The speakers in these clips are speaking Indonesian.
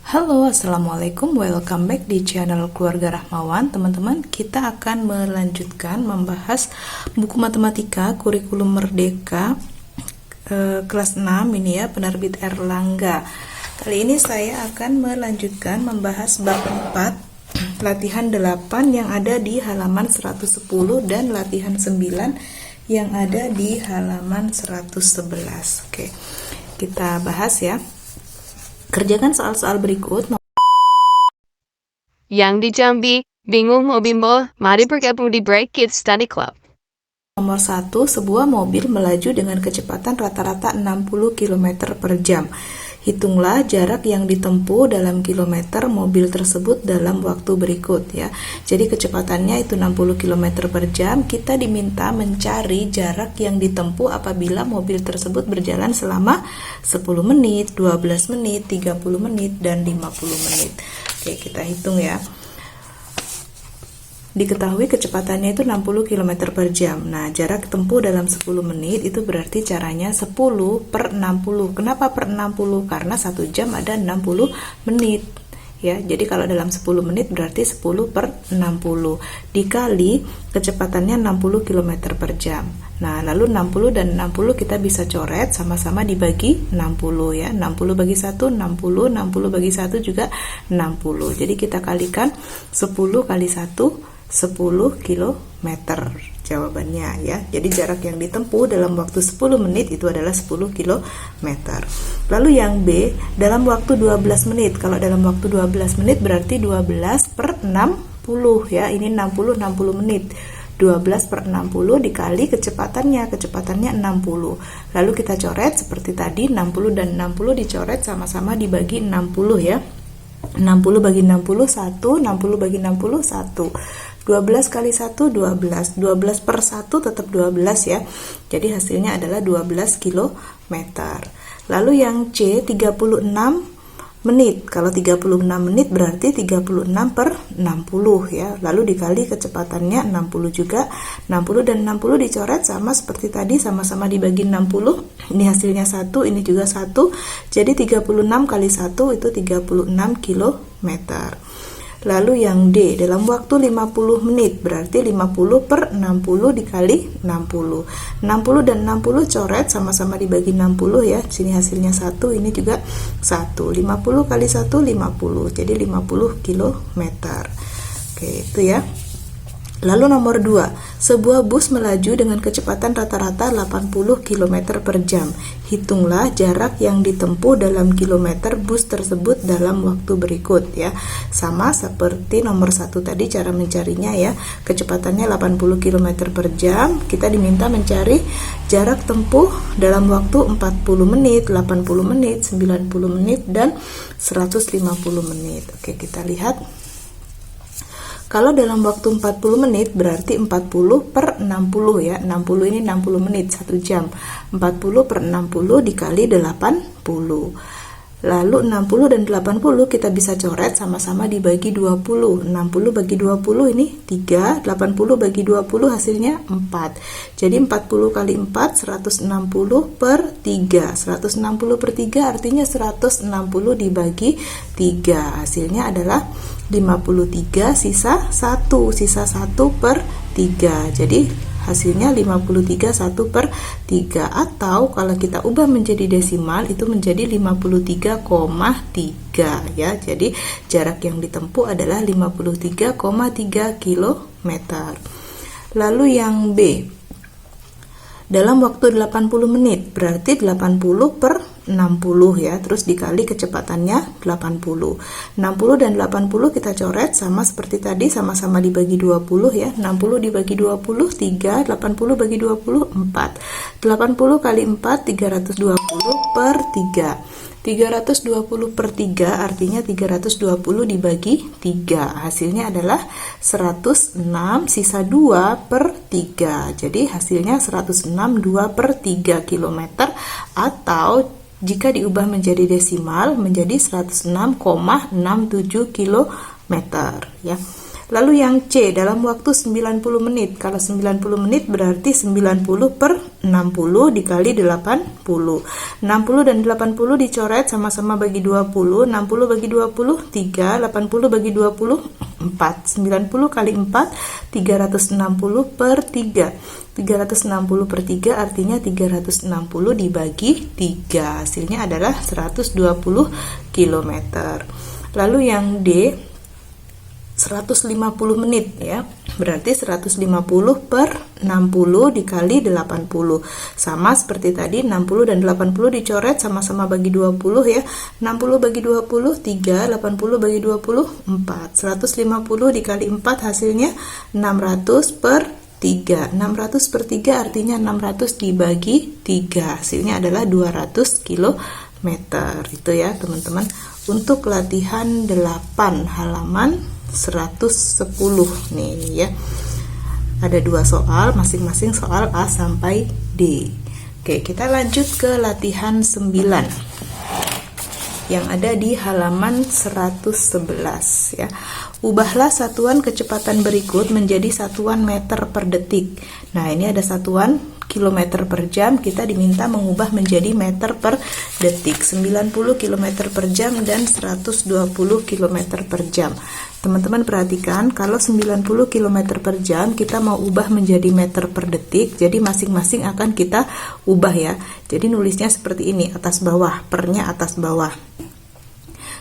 Halo, Assalamualaikum, welcome back di channel Keluarga Rahmawan. Teman-teman, kita akan melanjutkan membahas buku matematika kurikulum Merdeka kelas 6 ini ya, penerbit Erlangga. Kali ini saya akan melanjutkan membahas bab 4 latihan 8 yang ada di halaman 110 dan latihan 9 yang ada di halaman 111. Oke, kita bahas ya. Kerjakan soal-soal berikut. Yang di Jambi, bingung mau bimbel, mari bergabung di Break Kids Study Club. Nomor 1, sebuah mobil melaju dengan kecepatan rata-rata 60 km per jam. Hitunglah jarak yang ditempuh dalam kilometer mobil tersebut dalam waktu berikut ya. Jadi kecepatannya itu 60 km per jam. Kita diminta mencari jarak yang ditempuh apabila mobil tersebut berjalan selama 10 menit, 12 menit, 30 menit, dan 50 menit. Oke, kita hitung ya. Diketahui kecepatannya itu 60 km per jam. Nah, jarak tempuh dalam 10 menit itu berarti caranya 10 per 60. Kenapa per 60? Karena 1 jam ada 60 menit. Ya, jadi kalau dalam 10 menit berarti 10 per 60. Dikali kecepatannya 60 km per jam. Nah, lalu 60 dan 60 kita bisa coret sama-sama dibagi 60 ya. 60 bagi 1, 60. 60 bagi 1 juga 60. Jadi kita kalikan 10 kali 1, 10 km jawabannya ya. Jadi jarak yang ditempuh dalam waktu 10 menit itu adalah 10 km. Lalu yang B, dalam waktu 12 menit. Kalau dalam waktu 12 menit berarti 12 per 60 ya. Ini 60 menit. 12 per 60 dikali kecepatannya 60. Lalu kita coret seperti tadi, 60 dan 60 dicoret sama-sama dibagi 60 ya. 60 bagi 60 1, 60 bagi 60 1. 12 kali 1 12, 12 per 1 tetap 12 ya. Jadi hasilnya adalah 12 km. Lalu yang C 36 menit. Kalau 36 menit berarti 36 per 60 ya. Lalu dikali kecepatannya 60 juga. 60 dan 60 dicoret sama seperti tadi, sama-sama dibagi 60. Ini hasilnya 1, ini juga 1. Jadi 36 kali 1 itu 36 km. Lalu yang D, dalam waktu 50 menit, berarti 50 per 60 dikali 60. 60 dan 60 coret, sama-sama dibagi 60 ya. Sini hasilnya 1, ini juga 1. 50 kali 1, 50. Jadi 50 km. Oke, itu ya. Lalu nomor 2, sebuah bus melaju dengan kecepatan rata-rata 80 km per jam. Hitunglah jarak yang ditempuh dalam kilometer bus tersebut dalam waktu berikut ya. Sama seperti nomor 1 tadi cara mencarinya ya. Kecepatannya 80 km per jam. Kita diminta mencari jarak tempuh dalam waktu 40 menit, 80 menit, 90 menit, dan 150 menit. Oke, kita lihat. Kalau dalam waktu 40 menit berarti 40 per 60 ya. 60 ini 60 menit, 1 jam. 40 per 60 dikali 80. Lalu 60 dan 80 kita bisa coret sama-sama dibagi 20. 60 bagi 20 ini 3, 80 bagi 20 hasilnya 4. Jadi 40 kali 4 160 per 3. 160 per 3 artinya 160 dibagi 3. Hasilnya adalah 53 sisa 1. Sisa 1 per 3. Jadi hasilnya 53 1 per 3. Atau kalau kita ubah menjadi desimal itu menjadi 53,3 ya. Jadi jarak yang ditempuh adalah 53,3 km. Lalu yang B, dalam waktu 80 menit berarti 80 per 60 ya, terus dikali kecepatannya 80. 60 dan 80 kita coret sama seperti tadi, sama-sama dibagi 20 ya. 60 dibagi 20 3, 80 bagi 20 4. 80 kali 4 320 per 3. 320 per 3 artinya 320 dibagi 3. Hasilnya adalah 106 sisa 2 per 3. Jadi hasilnya 106 2 per 3 km, atau jika diubah menjadi desimal menjadi 106,67 km ya. Lalu yang C, dalam waktu 90 menit. Kalau 90 menit berarti 90 per 60 dikali 80. 60 dan 80 dicoret, sama-sama bagi 20. 60 bagi 20, 3. 80 bagi 20, 4. 90 kali 4, 360 per 3. 360 per 3 artinya 360 dibagi 3. Hasilnya adalah 120 km. Lalu yang D, 150 menit ya, berarti 150 per 60 dikali 80. Sama seperti tadi, 60 dan 80 dicoret, sama-sama bagi 20 ya. 60 bagi 20, 3. 80 bagi 20, 4. 150 dikali 4 hasilnya 600 per 3. 600 per 3 artinya 600 dibagi 3. Hasilnya adalah 200 km. Itu ya teman-teman, untuk latihan 8 halaman 110 nih ya. Ada 2 soal, masing-masing soal A sampai D. Oke, kita lanjut ke latihan 9 yang ada di halaman 111 ya. Ubahlah satuan kecepatan berikut menjadi satuan meter per detik. Nah, ini ada satuan kilometer per jam, kita diminta mengubah menjadi meter per detik. 90 km per jam dan 120 km per jam. Teman-teman perhatikan, kalau 90 km per jam kita mau ubah menjadi meter per detik, jadi masing-masing akan kita ubah ya. Jadi nulisnya seperti ini, atas bawah, pernya atas bawah.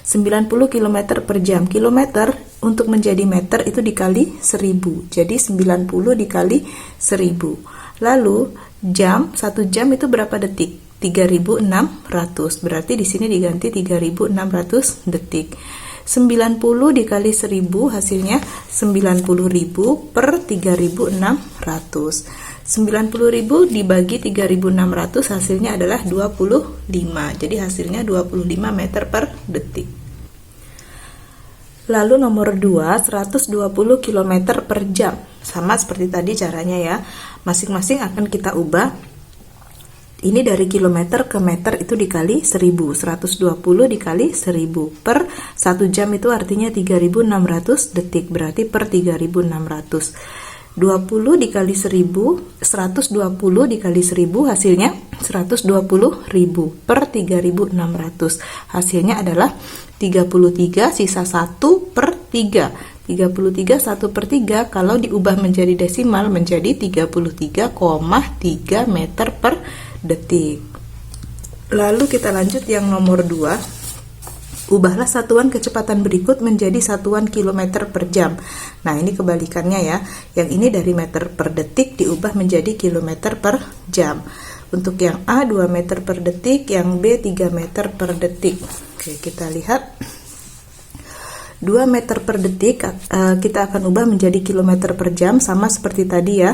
90 km per jam, kilometer untuk menjadi meter itu dikali 1000, jadi 90 dikali 1000. Lalu jam, 1 jam itu berapa detik? 3600, berarti di sini diganti 3600 detik. 90 dikali 1000 hasilnya 90.000 per 3600. 90.000 dibagi 3600 hasilnya adalah 25. Jadi hasilnya 25 meter per detik. Lalu nomor 2, 120 km per jam. Sama seperti tadi caranya ya. Masing-masing akan kita ubah. Ini dari kilometer ke meter itu dikali 1000. 120 dikali 1000 per 1 jam itu artinya 3600 detik, berarti per 3600. 20 dikali 1000, 120 dikali 1000 hasilnya 120.000 per 3600. Hasilnya adalah 33 sisa 1 per 3. 33 1 per 3 kalau diubah menjadi desimal menjadi 33,3 meter per detik. Lalu kita lanjut yang nomor 2. Ubahlah satuan kecepatan berikut menjadi satuan kilometer per jam. Nah, ini kebalikannya ya. Yang ini dari meter per detik diubah menjadi kilometer per jam. Untuk yang A 2 meter per detik, yang B 3 meter per detik. Oke, kita lihat. 2 meter per detik kita akan ubah menjadi kilometer per jam, sama seperti tadi ya.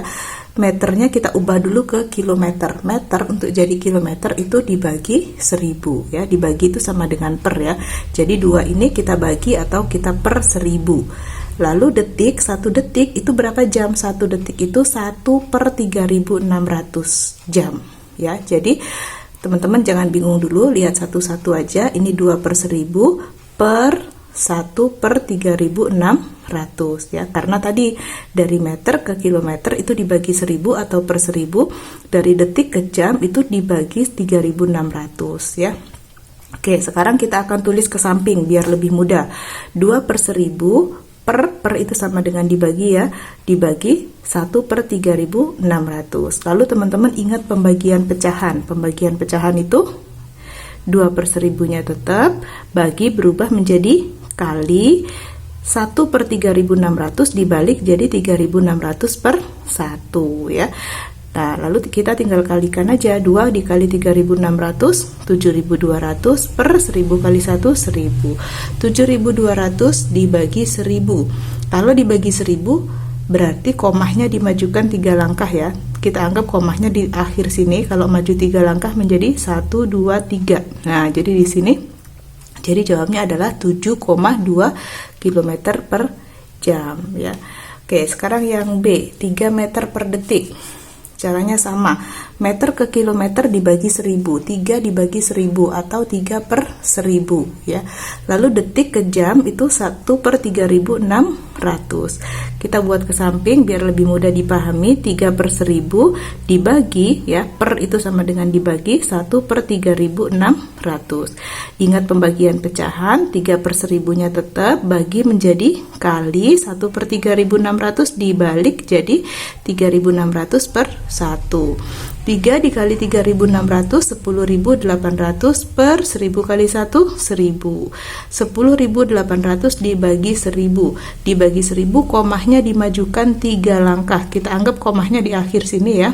Meternya kita ubah dulu ke kilometer. Meter untuk jadi kilometer itu dibagi 1000 ya. Dibagi itu sama dengan per ya. Jadi 2 ini kita bagi atau kita per 1000. Lalu detik, 1 detik itu berapa jam? 1 detik itu 1 per 3600 jam ya. Jadi teman-teman jangan bingung dulu, lihat satu-satu aja. Ini 2 per 1000 per 1 per 3600 ya, karena tadi dari meter ke kilometer itu dibagi 1000 atau per 1000, dari detik ke jam itu dibagi 3600 ya. Oke, sekarang kita akan tulis ke samping biar lebih mudah. 2 per 1000 per itu sama dengan dibagi ya, dibagi 1 per 3600. Lalu teman-teman ingat pembagian pecahan. Pembagian pecahan itu 2 per 1000-nya tetap, bagi berubah menjadi kali 1 per 3600 dibalik jadi 3600 per 1 ya. Nah, lalu kita tinggal kalikan aja. 2 dikali 3600, 7200 per 1000 kali 1, 1000. 7200 dibagi 1000. Kalau dibagi 1000 berarti komahnya dimajukan 3 langkah ya. Kita anggap komahnya di akhir sini, kalau maju 3 langkah menjadi 1, 2, 3. Nah, jadi di sini jadi jawabnya adalah 7,2 km per jam ya. Oke, sekarang yang B, 3 meter per detik. Caranya sama, meter ke kilometer dibagi 1000, 3 dibagi 1000 atau 3 per 1000 ya. Lalu detik ke jam itu 1 per 3600 Kita buat ke samping biar lebih mudah dipahami. 3 per 1000 dibagi, ya, per itu sama dengan dibagi, 1 per 3600. Ingat pembagian pecahan, 3 per 1000-nya tetap, bagi menjadi kali, 1 per 3600 dibalik jadi 3600 per 1. 3 dikali 3600, 10.800 per 1000 kali 1, 1000. 10.800 dibagi 1000. Dibagi 1000, komahnya dimajukan 3 langkah. Kita anggap komahnya di akhir sini, ya.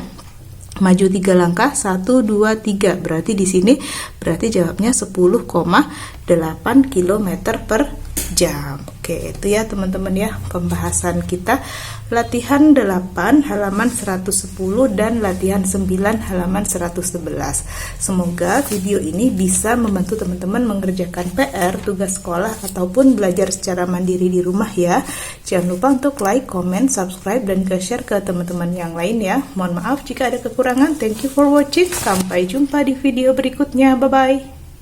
Maju 3 langkah, 1, 2, 3. Berarti di sini berarti jawabnya 10,8 km per jam. Oke, itu ya teman-teman ya pembahasan kita latihan 8 halaman 110 dan latihan 9 halaman 111. Semoga video ini bisa membantu teman-teman mengerjakan PR, tugas sekolah ataupun belajar secara mandiri di rumah ya. Jangan lupa untuk like, comment, subscribe dan share ke teman-teman yang lain ya. Mohon maaf jika ada kekurangan. Thank you for watching. Sampai jumpa di video berikutnya. Bye bye.